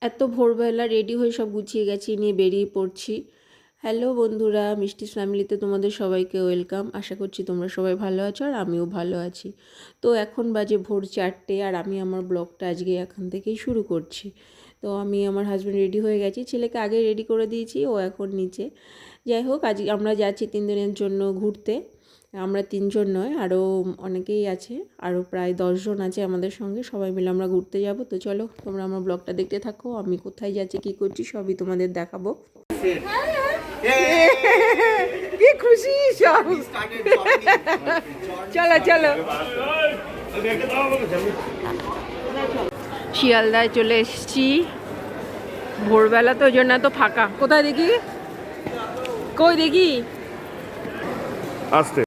এত ভোরবেলা রেডি হয়ে সব গুছিয়ে গেছি, নিয়ে বেরিয়ে পড়ছি। হ্যালো বন্ধুরা, মিষ্টিস ফ্যামিলিতে তোমাদের সবাইকে ওয়েলকাম। আশা করছি তোমরা সবাই ভালো আছো আর আমিও ভালো আছি। তো এখন বাজে ভোর 4টে আর আমি আমার ব্লগটা আজকে এখান থেকেই শুরু করছি। তো আমি আমার হাজব্যান্ড রেডি হয়ে গেছি, ছেলেকে আগে রেডি করে দিয়েছি, ও এখন নিচে। যাই হোক, আজ আমরা যাচ্ছি 3 দিনের জন্য ঘুরতে। আমরা 3জন নয়, আরও অনেকেই আছে, আরও প্রায় 10জন আছে আমাদের সঙ্গে। সবাই মিলে আমরা ঘুরতে যাব। তো চলো তোমরা আমার ব্লগটা দেখতে থাকো, আমি কোথায় যাচ্ছি কী করছি সবই তোমাদের দেখাবো। কি খুশি সব। চলো চলো, শিয়ালদায় চলে এসেছি। ভোরবেলা তো ওই জন্য তো ফাঁকা। কোথায় দেখি, কই দেখি আসতে।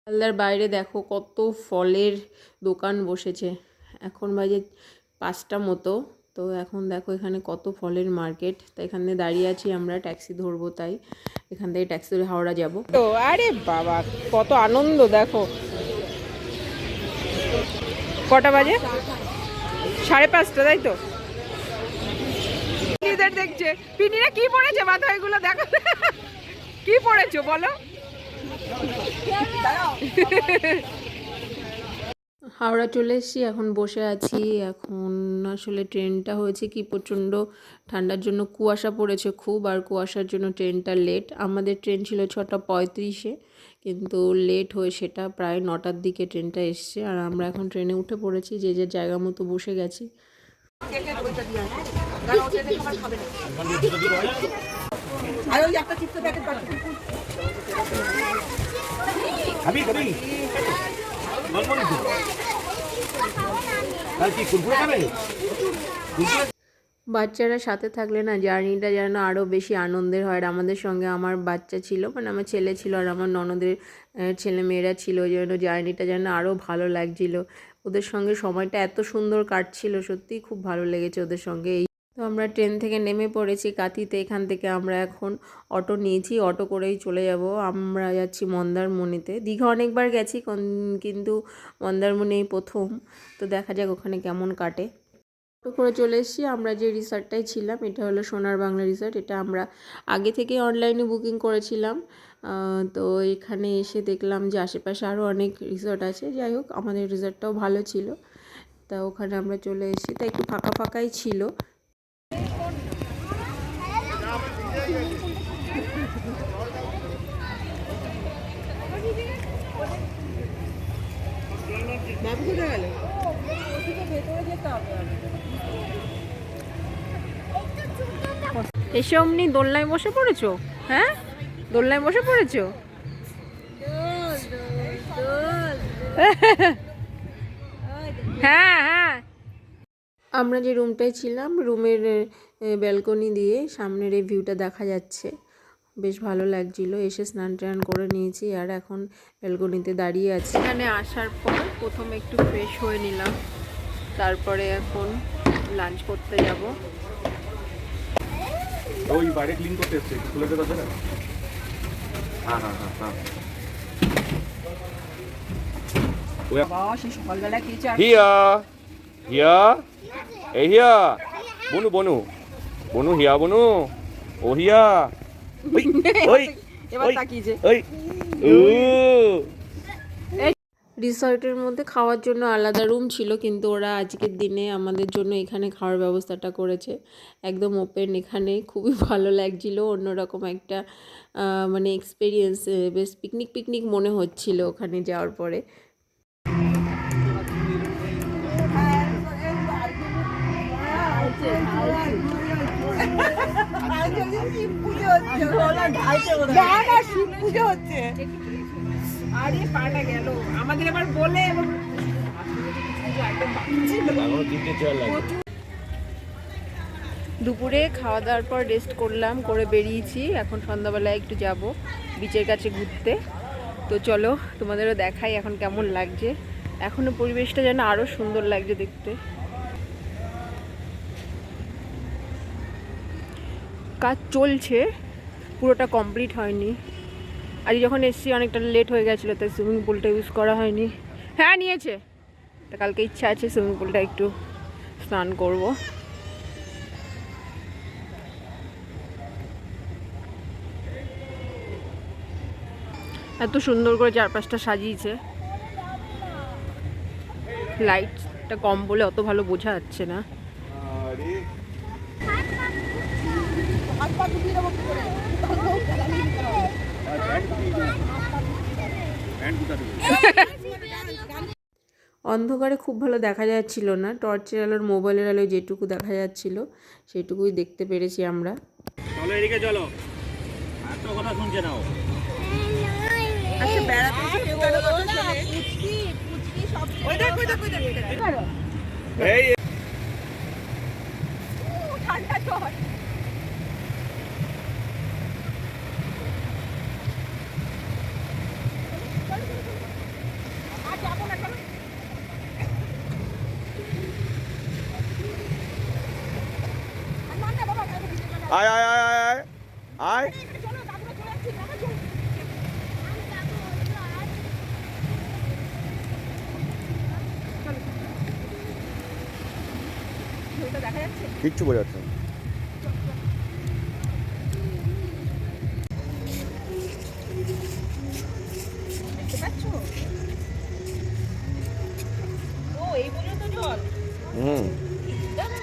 শিয়ালদার বাইরে দেখো কত ফলের দোকান বসেছে। এখন বাজে 5টা মতো। তো এখন দেখো এখানে কত ফলের মার্কেট। তাই এখানে দাঁড়িয়ে আছি, আমরা ট্যাক্সি ধরবো, তাই এখান থেকে ট্যাক্সি ধরে হাওড়া যাব। তো আরে বাবা কত আনন্দ দেখো। কটা বাজে? 5:30, তাই তো। পিনিদের দেখছে, পিনিরা কি পড়েছে মাথায়, এগুলো দেখো কি পড়েছো বলো। হাওড়া চলে এসেছি, এখন বসে আছি। এখন আসলে ট্রেনটা হয়েছে কি, প্রচণ্ড ঠান্ডার জন্য কুয়াশা পড়েছে খুব, আর কুয়াশার জন্য ট্রেনটা লেট। আমাদের ট্রেন ছিল 6:35, কিন্তু লেট হয়ে সেটা প্রায় 9টার দিকে ট্রেনটা এসছে। আর আমরা এখন ট্রেনে উঠে পড়েছি, যে যে জায়গা মতো বসে গেছি। বাচ্চারা সাথে থাকলে না জার্নিটা যেন আরও বেশি আনন্দের হয়। আর আমাদের সঙ্গে আমার বাচ্চা ছিল, মানে আমার ছেলে ছিল, আর আমার ননদের ছেলে মেয়েরা ছিল, ওই জন্য জার্নিটা যেন আরও ভালো লাগছিল। ওদের সঙ্গে সময়টা এত সুন্দর কাটছিল, সত্যিই খুব ভালো লেগেছে ওদের সঙ্গে। তো আমরা ট্রেন থেকে নেমে পড়েছি কাঁথিতে। এখান থেকে আমরা এখন অটো নিয়েছি, অটো করেই চলে যাব। আমরা যাচ্ছি মন্দারমণিতে। দীঘা অনেকবার গেছি, কিন্তু মন্দারমণি এই প্রথম। তো দেখা যাক ওখানে কেমন কাটে। অটো করে চলে এসেছি। আমরা যে রিসর্টটায় ছিলাম, এটা হলো সোনার বাংলা রিসর্ট। এটা আমরা আগে থেকে অনলাইনে বুকিং করেছিলাম। তো এখানে এসে দেখলাম যে আশেপাশে আরও অনেক রিসর্ট আছে। যাই হোক, আমাদের রিসর্টটাও ভালো ছিল। তা ওখানে আমরা চলে এসেছি, তা একটু ফাঁকা ফাঁকাই ছিল। এসে অমনি দোলনায় বসে পড়েছো? হ্যাঁ, দোলনায় বসে পড়েছো? হ্যাঁ হ্যাঁ। আমরা যে রুমটায় ছিলাম, রুমের ব্যালকনি দিয়ে সামনের এই ভিউটা দেখা যাচ্ছে, বেশ ভালো লাগছিল। এসে স্নান টান করে নিয়েছি, আর এখন ব্যালকনিতে দাঁড়িয়ে আছি। এখানে আসার পর প্রথমে একটু ফ্রেশ হয়ে নিলাম, তারপরে এখন লাঞ্চ করতে যাব। ওই বাইরে ক্লিন করতে এসছে, খুলে দেওয়া যাবে? হ্যাঁ হ্যাঁ হ্যাঁ হ্যাঁ। হিয়া হিয়া, এই হিয়া, বনু বনু বনু, হিয়া বনু, ও হিয়া, ওই ওই এবার তাকিয়েছে। ওই ও। রিসর্টের মধ্যে খাওয়ার জন্য আলাদা রুম ছিল, কিন্তু ওরা আজকের দিনে আমাদের জন্য এখানে খাওয়ার ব্যবস্থাটা করেছে, একদম ওপেন। এখানে খুবই ভালো লাগছিল, অন্যরকম একটা মানে এক্সপিরিয়েন্স, বেশ পিকনিক পিকনিক মনে হচ্ছিল ওখানে যাওয়ার পরে। আরে পাটা গেল আমাদের, এবার বলে দুপুরে খাওয়া দাওয়ার পর রেস্ট করলাম, করে বেরিয়েছি। এখন সন্ধ্যাবেলায় একটু যাব বিচের কাছে ঘুরতে। তো চলো তোমাদেরও দেখাই এখন কেমন লাগছে। এখনো পরিবেশটা যেন আরও সুন্দর লাগছে দেখতে। কাজ চলছে, পুরোটা কমপ্লিট হয়নি। আজ যখন এসছি অনেকটা লেট হয়ে গেছিলো, তাই সুইমিং পুলটা ইউজ করা হয়নি। হ্যাঁ নিয়েছে, তা কালকে ইচ্ছা আছে সুইমিং পুলটা একটু স্নান করব। এত সুন্দর করে চারপাশটা সাজিয়েছে, লাইটটা কম বলে অত ভালো বোঝা যাচ্ছে না। অন্ধকারে খুব ভালো দেখা যাচ্ছিল না, টর্চের আলোর মোবাইলের আলোয় যেটুকু দেখা যাচ্ছিল সেটুকুই দেখতে পেরেছি আমরা। চলো এদিকে চলো, আর তো কথা শুনছে না ও। আচ্ছা বেড়াতে এসে কেউ কারো কথা শোনে? পুচকি সব ওই দেখ এই ঠান্ডা জ্বর। আর যাবো না কেন? আয় আয় আয় আয় আয় আয়। চলো কাকুরা চলে আসছি, আমরা চলো। দেখা যাচ্ছে কিচ্ছু বোঝা যাচ্ছে না। দেখতে পাচ্ছ? ও এই পর্যন্ত জল। হুম, দাঁড়া।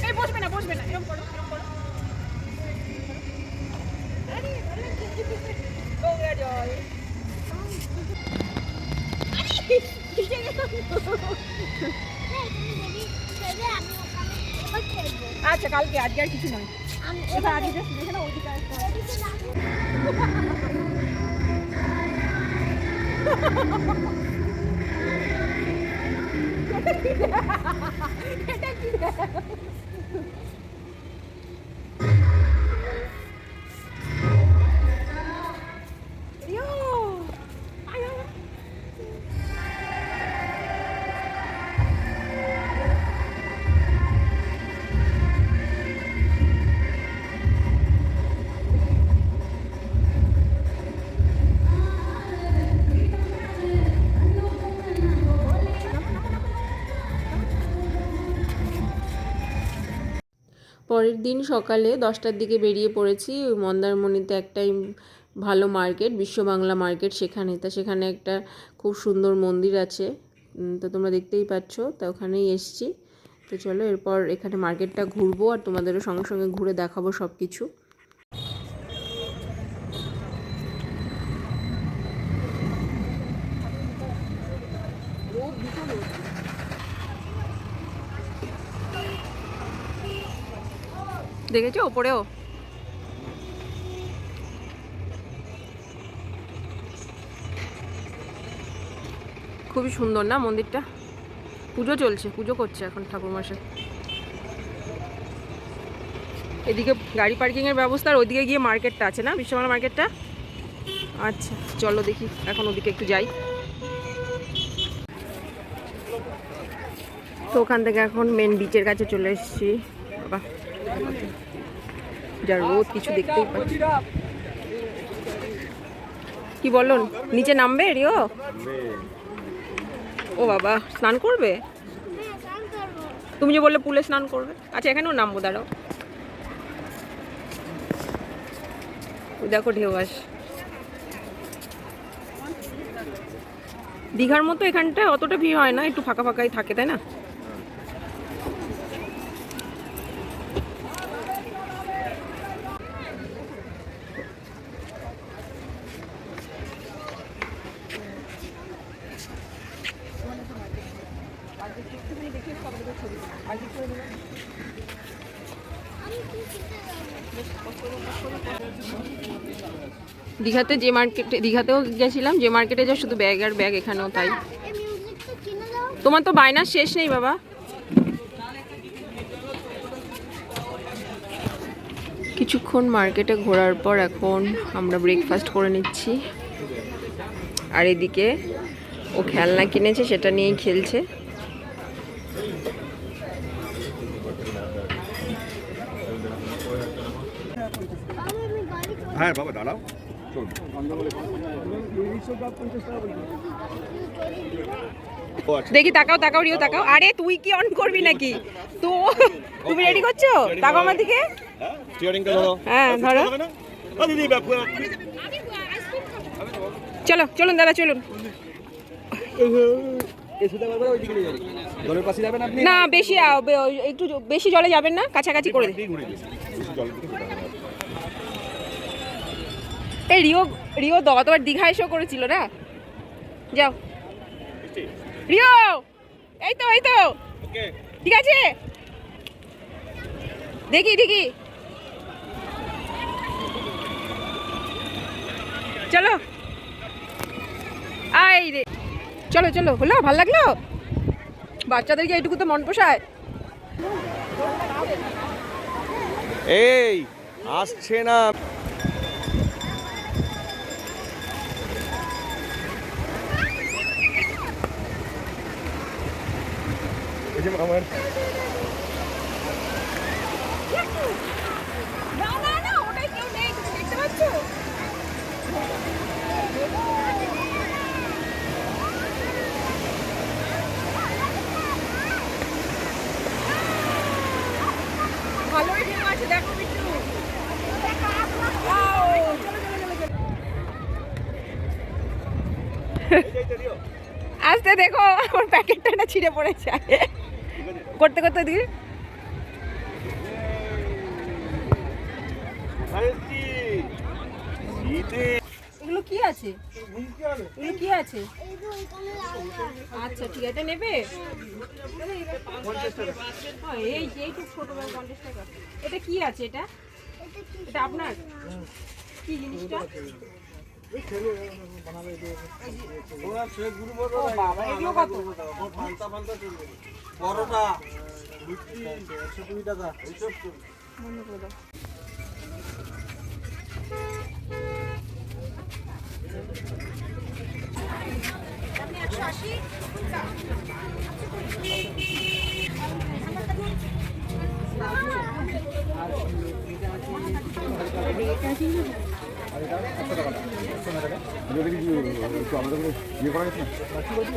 এই বসবে না এরকম করো। আরে গঙ্গা জল। ভিজে গেল। আচ্ছা কালকে, আজকে আর কিছু নয়। এবার আজকে দেখে না ওদিকে এটা কি পরের দিন সকালে 10টার দিকে বেরিয়ে পড়েছি। ওই মন্দারমণিতে একটাই ভালো মার্কেট, বিশ্ব বাংলা মার্কেট, সেখানে একটা খুব সুন্দর মন্দির আছে, তো তোমরা দেখতেই পাচ্ছ, তা ওখানেই এসছি। তো চলো এরপর এখানে মার্কেটটা ঘুরবো আর তোমাদেরও সঙ্গে সঙ্গে ঘুরে দেখাবো সব কিছু। দেখেছো ওপরেও খুবই সুন্দর না মন্দিরটা। পুজো চলছে, পুজো করছে এখন ঠাকুরমশাই। এদিকে গাড়ি পার্কিংয়ের ব্যবস্থা, আর ওইদিকে গিয়ে মার্কেটটা আছে না, বিশ্ববাংলা মার্কেটটা। আচ্ছা চলো দেখি, এখন ওদিকে একটু যাই। তো ওখান থেকে এখন মেন বিচের কাছে চলে এসেছি। বাবা যা রোদ, কিছু দেখতেই পাচ্ছি। কি বলো, নিচে নামবে রিও? ও বাবা, স্নান করবে? তুমি যে বললে পুলে স্নান করবে। আচ্ছা এখানেও নামবো, দাঁড়াও। দেখো ঢেউ আস। দীঘার মতো এখানটা অতটা ভিড় হয় না, একটু ফাঁকা ফাঁকাই থাকে, তাই না? দীঘাতে যে মার্কেটে, দীঘাতেও গেছিলাম, যে মার্কেটে যা শুধু ব্যাগ আর ব্যাগ, এখানেও তাই। তোমার তো বায়নার শেষ নেই বাবা। কিছুক্ষণ মার্কেটে ঘোরার পর এখন আমরা ব্রেকফাস্ট করে নিচ্ছি। আর এদিকে ও খেলনা কিনেছে, সেটা নিয়েই খেলছে। হ্যাঁ বাবা দাঁড়াও, চলুন। দেখি, তাকাও তাকাও রিও তাকাও। আরে তুই কি অন করবি নাকি? তো তুমি রেডি করছো? তাকাও আমার দিকে। স্টিয়ারিংটা ধরো। হ্যাঁ ধরো। দিদি বাপু, চলো চলুন দাদা, চলুন। জলের পাশে যাবেন আপনি? না বেশি একটু বেশি জলে যাবেন না, কাছাকাছি করে দিন। এই রিও রিও গতবার দীঘা এসেও করেছিল না? যাও রিও, এই তো এই তো, ঠিক আছে। দেখি দেখি, চলো আই রে, চলো চলো। হলো, ভালো লাগলো? বাচ্চাদেরকে এইটুকু তো মন পোষায়। এই আসছে না। এই যে আমার না না না, ওটাই কেউ নেই, তুমি দেখতে পাচ্ছো? ভালোই ঢেউ আছে, দেখো বিট্টু। আস্তে দেখো, আমার প্যাকেটটা না ছিঁড়ে পড়েছে। করতে করতে দিই। এগুলো কি আছে? এগুলো কি আছে? আচ্ছা ঠিক আছে, এটা নেবে? হ্যাঁ, এই এইটুকু ছোট 50 টাকা। এটা কি আছে? এটা এটা আপনার কি জিনিসটা? ও বাবা, এগুলো কত? পরোটা 120 টাকা। বন্ধ করে দাও।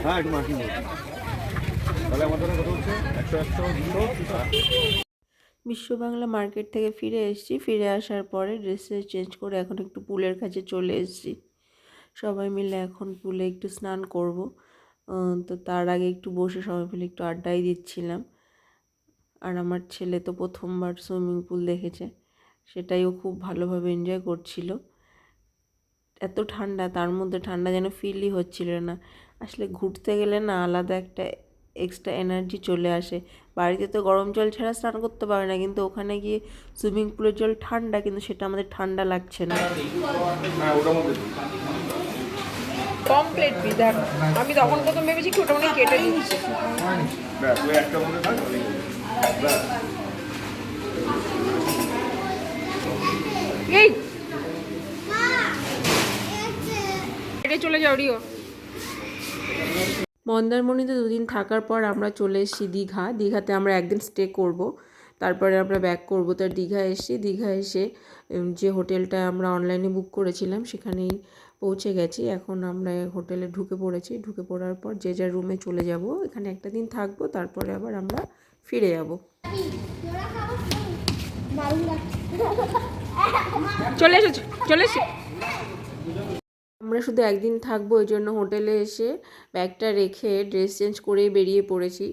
হ্যাঁ একটু মাসি, তাহলে আমাদের কত হচ্ছে? 100 বিশ্ব বাংলা মার্কেট থেকে ফিরে এসেছি। ফিরে আসার পরে ড্রেস চেঞ্জ করে এখন একটু পুলের কাছে চলে এসেছি। সবাই মিলে এখন পুলে একটু স্নান করব। তো তার আগে একটু বসে সবাই মিলে একটু আড্ডাই দিচ্ছিলাম। আর আমার ছেলে তো প্রথমবার সুইমিং পুল দেখেছে, সেটাইও খুব ভালোভাবে এনজয় করছিল। এত ঠান্ডা, তার মধ্যে ঠান্ডা যেন ফিলই হচ্ছিল না। আসলে ঘুরতে গেলে না আলাদা একটা এক্সট্রা এনার্জি চলে আসে। বাড়িতে তো গরম জল ছাড়া স্নান করতে পারে না, কিন্তু ওখানে গিয়ে সুইমিং পুলের জল ঠান্ডা, কিন্তু সেটা আমাদের ঠান্ডা লাগছে না। কমপ্লিট বিধান। আমি তখন প্রথম ভেবেছি কি ওটা মনে কেটে দিচ্ছে। এই চলে যাও রিও। মন্দারমণিতে দুদিন থাকার পর আমরা চলে এসেছি দীঘা। দীঘাতে আমরা একদিন স্টে করব, তারপরে আমরা ব্যাক করব। তার দীঘা এসে যে হোটেলটা আমরা অনলাইনে বুক করেছিলাম সেখানেই পৌঁছে গেছি। এখন আমরা হোটেলে ঢুকে পড়েছি। ঢুকে পড়ার পর যে যার রুমে চলে যাব। এখানে একটা দিন থাকবো, তারপরে আবার আমরা ফিরে যাব। চলে এসেছি, চলে এসেছি। আমরা শুধু একদিন থাকবো, ওই জন্য হোটেলে এসে ব্যাগটা রেখে ড্রেস চেঞ্জ করেই বেরিয়ে পড়েছি।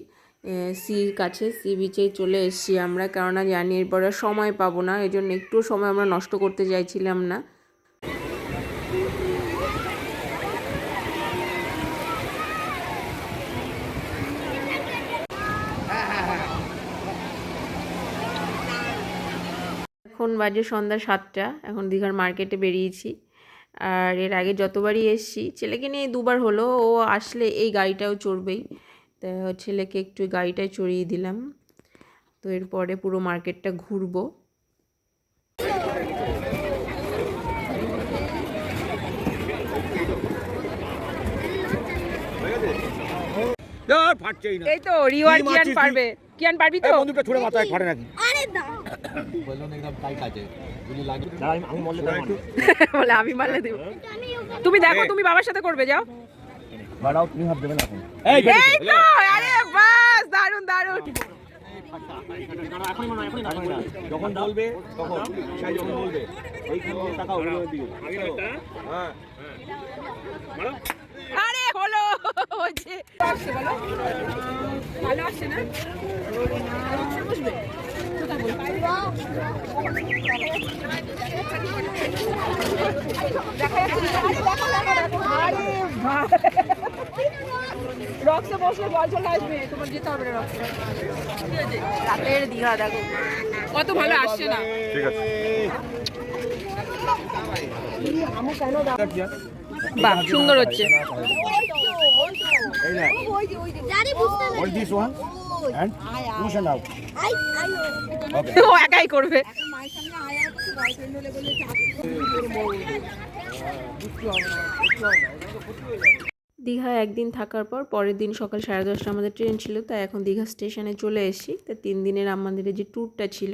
সি বিচেই চলে এসেছি আমরা, কেননা জানি এরপরে সময় পাবো না, এই জন্য একটুও সময় আমরা নষ্ট করতে চাইছিলাম না। এখন বাজে সন্ধ্যা 7টা। এখন দীঘার মার্কেটে বেরিয়েছি। আর এর আগে যতবারই এসেছি, ছেলেকে নিয়ে দুবার হলো, ও আসলে এই গাড়িটাও চড়বেই, তো ছেলেকে একটু গাড়িটায় চড়িয়ে দিলাম। তো এরপরে পুরো মার্কেটটা ঘুরবো। ফাটছেই না। এই তো রিওয়ার কি কিয়ান মারছিস তুই? পারবে। কিয়ান পারবি তো? এই বন্দুকটা ছুঁড়ে মাথায় ফাটে নাকি? আরে না বলুন একদম টাইট আছে যদি লাগে আমি মরলে তাই মারবো। বলে আমি মারলে দেব। তুমি দেখো, তুমি বাবার সাথে করবে, যাও। বাড়াও তুমি হাত দেবে না এখন এই এই তো, আরে বাস, দারুন দারুন। যখন বলবে তখন সেই যখন বলবে এইখানে টাকা ওগুলো দিও হ্যাঁ আরে হলো, হচ্ছে। আসছে বলো, ভালো আসছে না? বসবে রক্সে বসলে বল চলে আসবে, তোমার যেতে হবে না রক্সে। রাতের দীঘা দেখো কত ভালো আসছে না। ঠিক আছে। বাহ, সুন্দর হচ্ছে। এই না জানি বুঝতে না hold this one and push and out ও একাই করবে। মায়ের সামনে আয়া কিছু বয়ফ্রেন্ড হলে বলে দীঘায় একদিন থাকার পর পরের দিন সকাল 10:30 আমাদের ট্রেন ছিল, তাই এখন দীঘা স্টেশনে চলে এসেছি। তা 3 দিনের আমাদের যে ট্যুরটা ছিল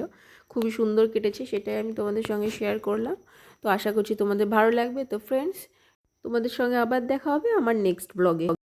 খুবই সুন্দর কেটেছে, সেটাই আমি তোমাদের সঙ্গে শেয়ার করলাম। তো আশা করছি তোমাদের ভালো লাগবে। তো ফ্রেন্ডস, তোমাদের সঙ্গে আবার দেখা হবে আমার নেক্সট ব্লগে।